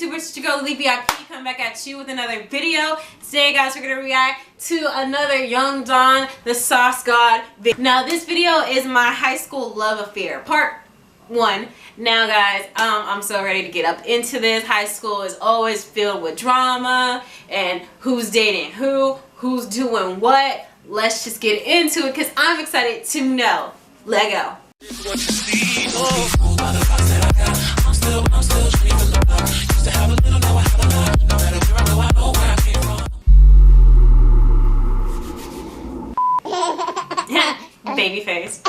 YouTubers? It's your girl Lele VIP coming back at you with another video. Today guys, we're going to react to another Young Don, the Sauce God video. Now this video is my high school love affair, part 1. Now guys, I'm so ready to get up into this. High school is always filled with drama and who's dating who's doing what. Let's just get into it because I'm excited to know. Let go. Baby face.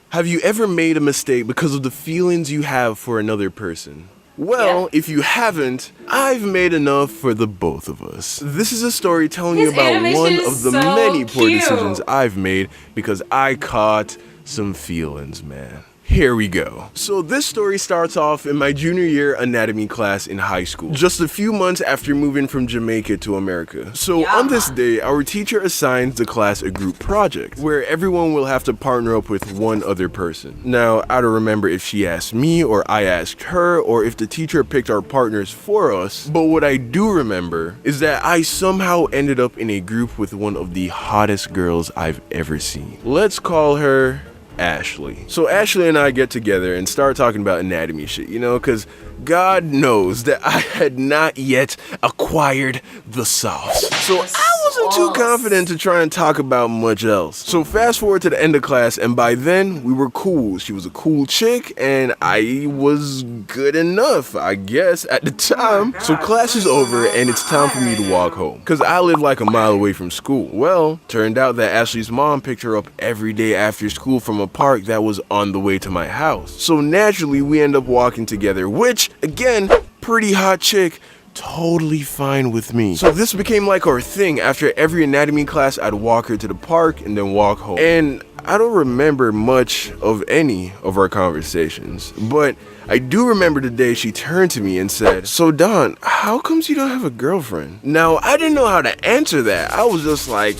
Have you ever made a mistake because of the feelings you have for another person? Well, if you haven't, I've made enough for the both of us. This is a story telling you about one of the many poor decisions I've made because I caught some feelings, man. Here we go. So this story starts off in my junior year anatomy class in high school, just a few months after moving from Jamaica to America. So on this day, our teacher assigns the class a group project where everyone will have to partner up with one other person. Now, I don't remember if she asked me or I asked her or if the teacher picked our partners for us, but what I do remember is that I somehow ended up in a group with one of the hottest girls I've ever seen. Let's call her Ashley. So Ashley and I get together and start talking about anatomy shit, you know, because God knows that I had not yet acquired the sauce. So I wasn't too confident to try and talk about much else. So fast forward to the end of class, and by then we were cool. She was a cool chick and I was good enough, I guess, at the time. So class is over and it's time for me to walk home because I live like a mile away from school. Well, turned out that Ashley's mom picked her up every day after school from a park that was on the way to my house. So naturally we end up walking together, which again, pretty hot chick, totally fine with me. So this became like our thing. After every anatomy class, I'd walk her to the park and then walk home. And I don't remember much of any of our conversations, but I do remember the day she turned to me and said, "So Don, how comes you don't have a girlfriend?" Now, I didn't know how to answer that. I was just like,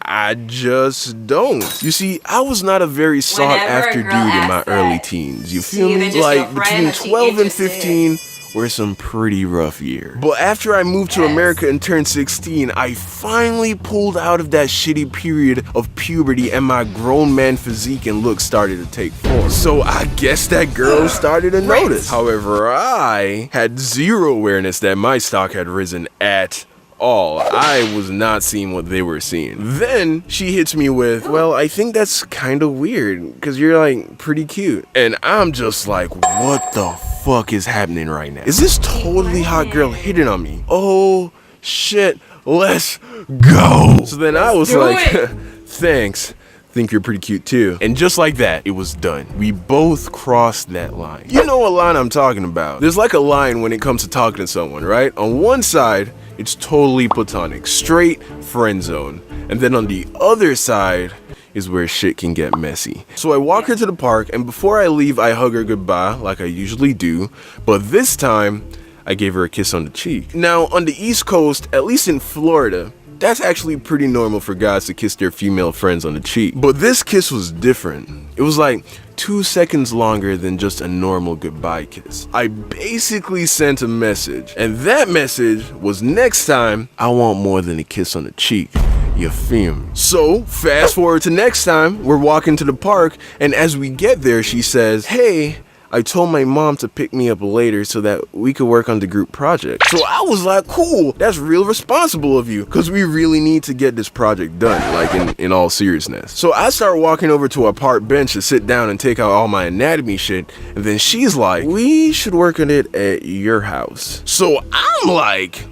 I just don't. You see, I was not a very sought after dude in my early teens. You feel me? Like between 12 and 15 were some pretty rough years. But after I moved to America and turned 16, I finally pulled out of that shitty period of puberty and my grown man physique and look started to take form. So I guess that girl started to notice. However, I had zero awareness that my stock had risen at all. I was not seeing what they were seeing. Then she hits me with, "Well, I think that's kind of weird because you're like pretty cute." And I'm just like, what the fuck is happening right now? Is this totally hot girl hitting on me? Oh shit, let's go. So then I was like, thanks. Think you're pretty cute too. And just like that, it was done. We both crossed that line. You know what line I'm talking about. There's like a line when it comes to talking to someone, right? On one side, it's totally platonic, straight friend zone. And then on the other side is where shit can get messy. So I walk her to the park, and before I leave, I hug her goodbye like I usually do. But this time, I gave her a kiss on the cheek. Now, on the East Coast, at least in Florida, that's actually pretty normal for guys to kiss their female friends on the cheek. But this kiss was different. It was like 2 seconds longer than just a normal goodbye kiss. I basically sent a message, and that message was, next time, I want more than a kiss on the cheek. You feel me? So, fast forward to next time, we're walking to the park, and as we get there, she says, "Hey, I told my mom to pick me up later so that we could work on the group project." So I was like, cool, that's real responsible of you, because we really need to get this project done, like in all seriousness. So I start walking over to our park bench to sit down and take out all my anatomy shit, and then she's like, "We should work on it at your house." So I'm like,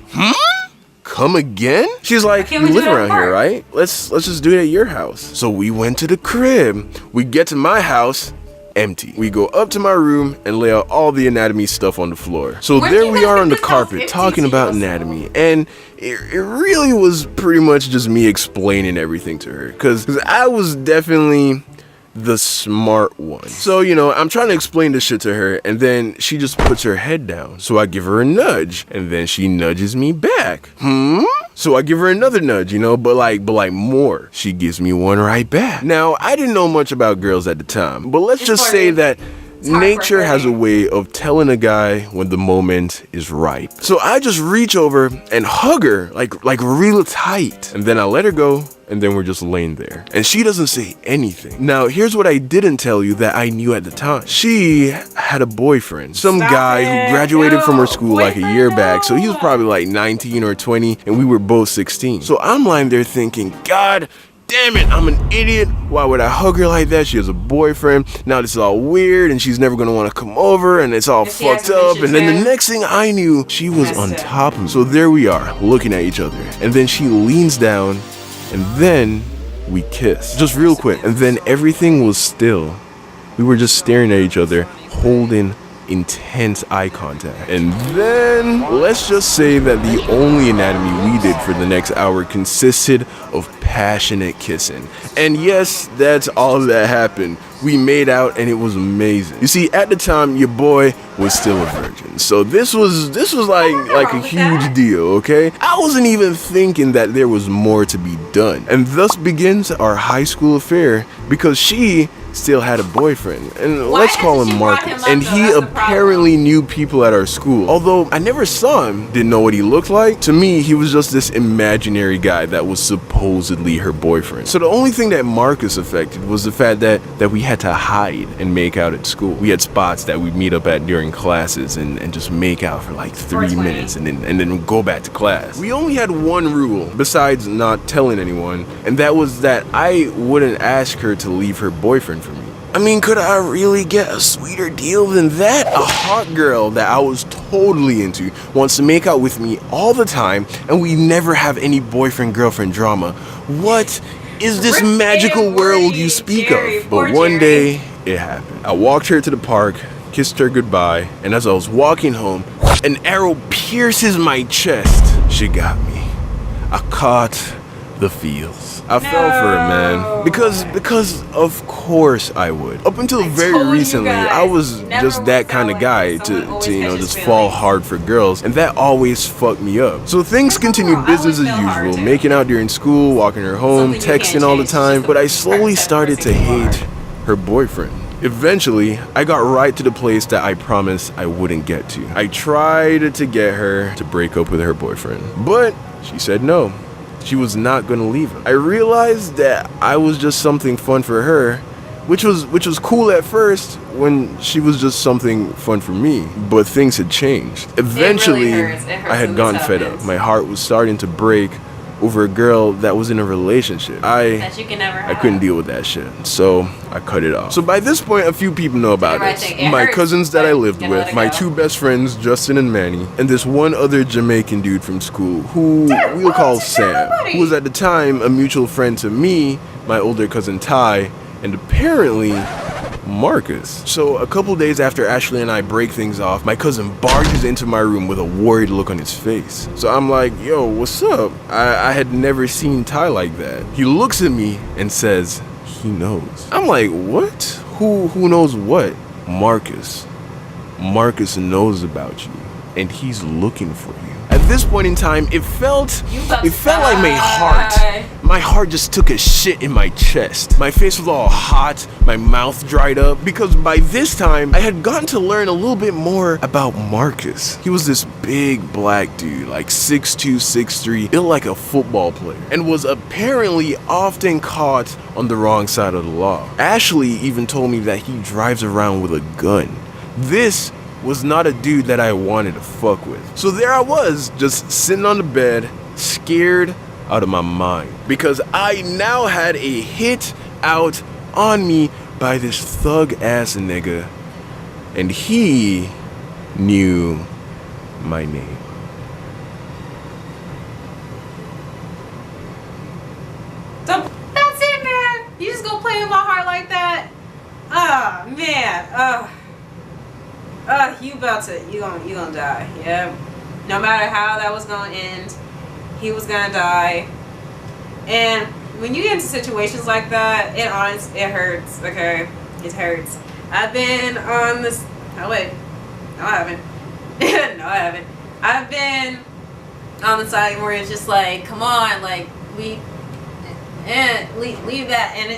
come again? She's like, "You live around here, right? Let's just do it at your house." So we went to the crib. We get to my house, empty. We go up to my room and lay out all the anatomy stuff on the floor. So there we are on the carpet talking about anatomy, and it really was pretty much just me explaining everything to her because I was definitely the smart one. So, you know, I'm trying to explain this shit to her, and then she just puts her head down. So I give her a nudge, and then she nudges me back. So I give her another nudge, you know, but like more. She gives me one right back. Now, I didn't know much about girls at the time, but let's just say that Nature has a way of telling a guy when the moment is ripe. So I just reach over and hug her like real tight. And then I let her go, and then we're just laying there. And she doesn't say anything. Now, here's what I didn't tell you that I knew at the time. She had a boyfriend. Some guy who graduated from her school like a year back. So he was probably like 19 or 20, and we were both 16. So I'm lying there thinking, God damn it, I'm an idiot. Why would I hug her like that? She has a boyfriend. Now this is all weird, and she's never gonna want to come over, and it's all fucked up. And then the next thing I knew, she was on top of me. So there we are, looking at each other. And then she leans down, and then we kiss. Just real quick. And then everything was still. We were just staring at each other, holding intense eye contact. And then let's just say that the only anatomy we did for the next hour consisted of passionate kissing. And yes, that's all that happened. We made out and it was amazing. You see, at the time your boy was still a virgin. So this was like a huge deal, okay? I wasn't even thinking that there was more to be done. And thus begins our high school affair, because she still had a boyfriend, and let's call him Marcus. And he apparently knew people at our school. Although I never saw him, didn't know what he looked like. To me, he was just this imaginary guy that was supposedly her boyfriend. So the only thing that Marcus affected was the fact that we had to hide and make out at school. We had spots that we'd meet up at during classes and just make out for like 3 minutes and then go back to class. We only had one rule besides not telling anyone, and that was that I wouldn't ask her to leave her boyfriend for me. I mean, could I really get a sweeter deal than that? A hot girl that I was totally into wants to make out with me all the time, and we never have any boyfriend-girlfriend drama. What is this magical world you speak of? But one day, it happened. I walked her to the park, kissed her goodbye, and as I was walking home, an arrow pierces my chest. She got me. I caught the feels. I fell for it, man. Because of course I would. Up until very recently, I was just that kind of guy to just fall hard for girls, and that always fucked me up. So things continued business as usual, making out during school, walking her home, texting all the time, but I slowly started to hate her boyfriend. Eventually, I got right to the place that I promised I wouldn't get to. I tried to get her to break up with her boyfriend, but she said no. She was not gonna leave him. I realized that I was just something fun for her, which was cool at first when she was just something fun for me, but things had changed. Eventually, it hurts I had gotten fed up. My heart was starting to break over a girl that was in a relationship. I couldn't deal with that shit, so I cut it off. So by this point, a few people know about this. My cousins that I lived with, my two best friends, Justin and Manny, and this one other Jamaican dude from school who we'll call Sam, who was at the time a mutual friend to me, my older cousin Ty, and apparently Marcus. So a couple days after Ashley and I break things off, my cousin barges into my room with a worried look on his face. So I'm like, yo, what's up? I had never seen Ty like that. He looks at me and says, he knows. I'm like, what? Who knows what? Marcus. Marcus knows about you, and he's looking for you. At this point in time, it felt like my heart just took a shit in my chest. My face was all hot, my mouth dried up, because by this time, I had gotten to learn a little bit more about Marcus. He was this big black dude, like 6'2", 6'3", built like a football player, and was apparently often caught on the wrong side of the law. Ashley even told me that he drives around with a gun. This was not a dude that I wanted to fuck with. So there I was, just sitting on the bed, scared out of my mind, because I now had a hit out on me by this thug ass nigga, and he knew my name. So that's it, man. You just gonna play with my heart like that? Oh man. You gonna die. Yeah. No matter how that was gonna end, he was gonna die. And when you get into situations like that, it hurts. Okay, it hurts. I've been on this. Oh wait, no, I haven't. No, I haven't. I've been on the side where it's just like, come on, like leave that, and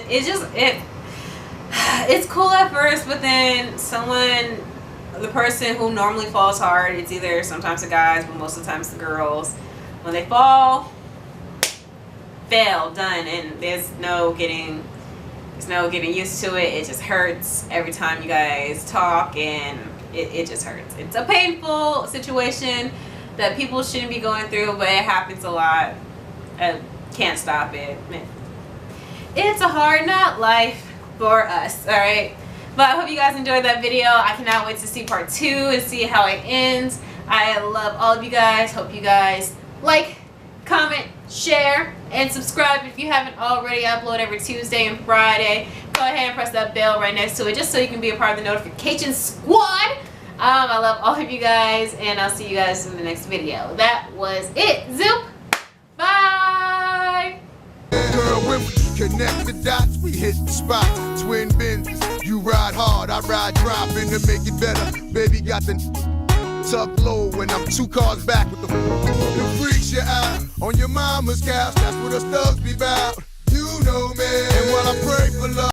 it's cool at first, but then the person who normally falls hard, it's either sometimes the guys, but most of the times the girls. When they fail, done, and there's no getting used to it. It just hurts every time you guys talk, and it just hurts. It's a painful situation that people shouldn't be going through, but it happens a lot. Can't stop it. It's a hard knock life for us, alright? But I hope you guys enjoyed that video. I cannot wait to see part 2 and see how it ends. I love all of you guys. Hope you guys like, comment, share, and subscribe if you haven't already. I upload every Tuesday and Friday. Go ahead and press that bell right next to it just so you can be a part of the notification squad. I love all of you guys, and I'll see you guys in the next video. That was it. Zoop. Bye. Girl, when we connect the dots, we hit the spot. Twin Benzes, you ride hard, I ride dropping to make it better. Baby got the tuck low when I'm 2 cars back with the freaks your eye on your mama's couch. That's where the thugs be by.